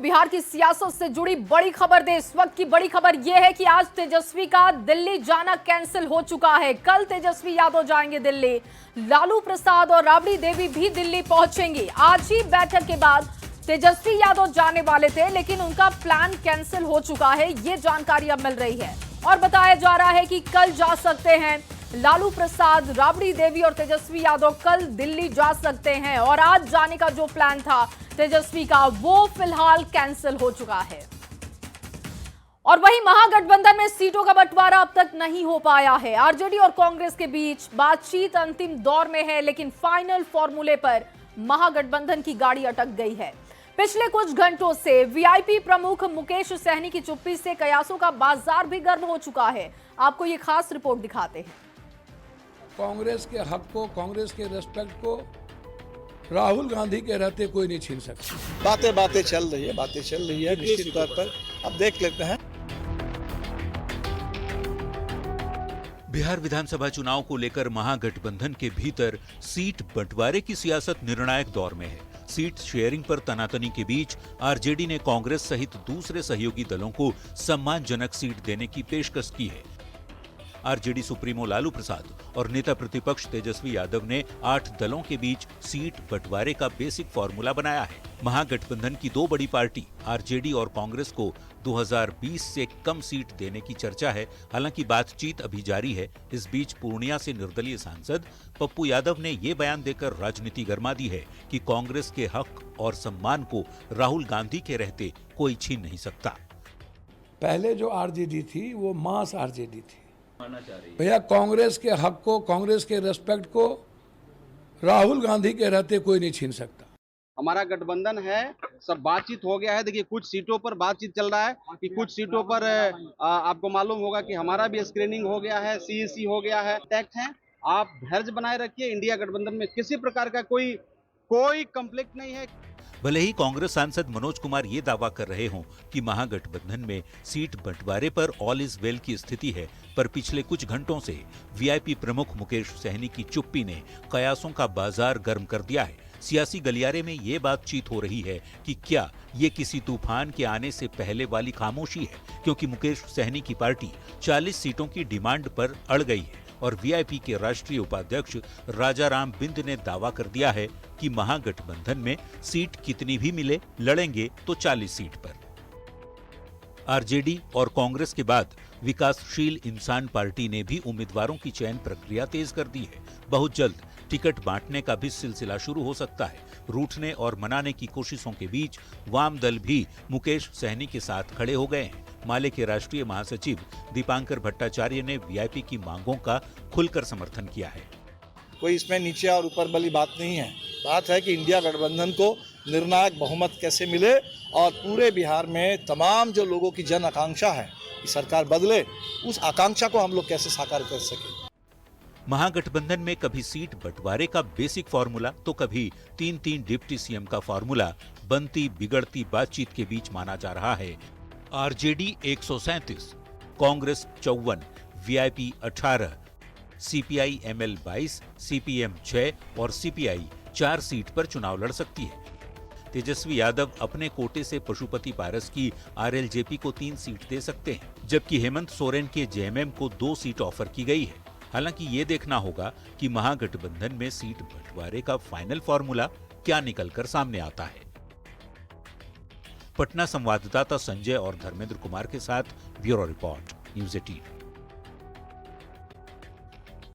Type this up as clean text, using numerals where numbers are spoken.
बिहार की सियासत से जुड़ी बड़ी खबर दे। इस वक्त की बड़ी खबर यह है कि आज तेजस्वी का दिल्ली जाना कैंसिल हो चुका है। कल तेजस्वी यादव जाएंगे दिल्ली, लालू प्रसाद और राबड़ी देवी भी दिल्ली पहुंचेंगी। आज ही बैठक के बाद तेजस्वी यादव जाने वाले थे, लेकिन उनका प्लान कैंसिल हो चुका है। ये जानकारी अब मिल रही है और बताया जा रहा है कि कल जा सकते हैं लालू प्रसाद, राबड़ी देवी और तेजस्वी यादव कल दिल्ली जा सकते हैं। और आज जाने का जो प्लान था तेजस्वी का, वो फिलहाल कैंसिल हो चुका है। और वहीं महागठबंधन में सीटों का बंटवारा अब तक नहीं हो पाया है। आरजेडी और कांग्रेस के बीच बातचीत अंतिम दौर में है, लेकिन फाइनल फॉर्मूले पर महागठबंधन की गाड़ी अटक गई है। पिछले कुछ घंटों से वीआईपी प्रमुख मुकेश सहनी की चुप्पी से कयासों का बाजार भी गर्म हो चुका है। आपको ये खास रिपोर्ट दिखाते हैं। कांग्रेस के हक को, कांग्रेस के रेस्पेक्ट को राहुल गांधी के रहते कोई नहीं छीन सकता। बातें चल रही है निश्चित तौर पर अब देख लेते हैं। बिहार विधानसभा चुनाव को लेकर महागठबंधन के भीतर सीट बंटवारे की सियासत निर्णायक दौर में है। सीट शेयरिंग पर तनातनी के बीच आरजेडी ने कांग्रेस सहित दूसरे सहयोगी दलों को सम्मानजनक सीट देने की पेशकश की है। आरजेडी सुप्रीमो लालू प्रसाद और नेता प्रतिपक्ष तेजस्वी यादव ने 8 दलों के बीच सीट बंटवारे का बेसिक फॉर्मूला बनाया है। महागठबंधन की दो बड़ी पार्टी आरजेडी और कांग्रेस को 2020 से कम सीट देने की चर्चा है। हालांकि बातचीत अभी जारी है। इस बीच पूर्णिया से निर्दलीय सांसद पप्पू यादव ने ये बयान देकर राजनीति गरमा दी है कि कांग्रेस के हक और सम्मान को राहुल गांधी के रहते कोई छीन नहीं सकता। पहले जो आरजेडी थी वो मास आरजेडी थी। भैया, कांग्रेस के हक को, कांग्रेस के रेस्पेक्ट को राहुल गांधी के रहते कोई नहीं छीन सकता। हमारा गठबंधन है, सब बातचीत हो गया है। देखिए, कुछ सीटों पर बातचीत चल रहा है कि कुछ सीटों पर आपको मालूम होगा कि हमारा भी स्क्रीनिंग हो गया है, सीईसी हो गया है, टैक्ट है। आप धैर्य बनाए रखिए। इंडिया गठबंधन में किसी प्रकार का कोई कंफ्लिक्ट नहीं है। भले ही कांग्रेस सांसद मनोज कुमार ये दावा कर रहे हों कि महागठबंधन में सीट बंटवारे पर ऑल इज वेल की स्थिति है, पर पिछले कुछ घंटों से वीआईपी प्रमुख मुकेश सहनी की चुप्पी ने कयासों का बाजार गर्म कर दिया है। सियासी गलियारे में ये बातचीत हो रही है कि क्या ये किसी तूफान के आने से पहले वाली खामोशी है, क्योंकि मुकेश सहनी की पार्टी 40 सीटों की डिमांड पर अड़ गई है और वीआईपी के राष्ट्रीय उपाध्यक्ष राजाराम बिंद ने दावा कर दिया है कि महागठबंधन में सीट कितनी भी मिले, लड़ेंगे तो 40 सीट पर। आरजेडी और कांग्रेस के बाद विकासशील इंसान पार्टी ने भी उम्मीदवारों की चयन प्रक्रिया तेज कर दी है। बहुत जल्द टिकट बांटने का भी सिलसिला शुरू हो सकता है। रूठने और मनाने की कोशिशों के बीच वाम दल भी मुकेश सहनी के साथ खड़े हो गए हैं। माले के राष्ट्रीय महासचिव दीपांकर भट्टाचार्य ने वीआईपी की मांगों का खुलकर समर्थन किया है। कोई इसमें नीचे और ऊपर वाली बात नहीं है। बात है कि इंडिया गठबंधन को निर्णायक बहुमत कैसे मिले और पूरे बिहार में तमाम जो लोगों की जन आकांक्षा है कि सरकार बदले, उस आकांक्षा को हम लोग कैसे साकार कर सके। महागठबंधन में कभी सीट बंटवारे का बेसिक फॉर्मूला तो कभी 3-3 डिप्टी सीएम का फॉर्मूला बनती बिगड़ती बातचीत के बीच माना जा रहा है। RJD 137, Congress 54, VIP 18, CPI ML 22, CPM 6 और सीपीआई 4 सीट पर चुनाव लड़ सकती है। तेजस्वी यादव अपने कोटे से पशुपति पारस की आरएलजेपी को 3 सीट दे सकते हैं, जबकि हेमंत सोरेन के जेएमएम को 2 सीट ऑफर की गई है। हालांकि ये देखना होगा कि महागठबंधन में सीट बंटवारे का फाइनल फॉर्मूला क्या निकलकर सामने आता है। पटना संवाददाता संजय और धर्मेंद्र कुमार के साथ ब्यूरो रिपोर्ट, न्यूज़ 18।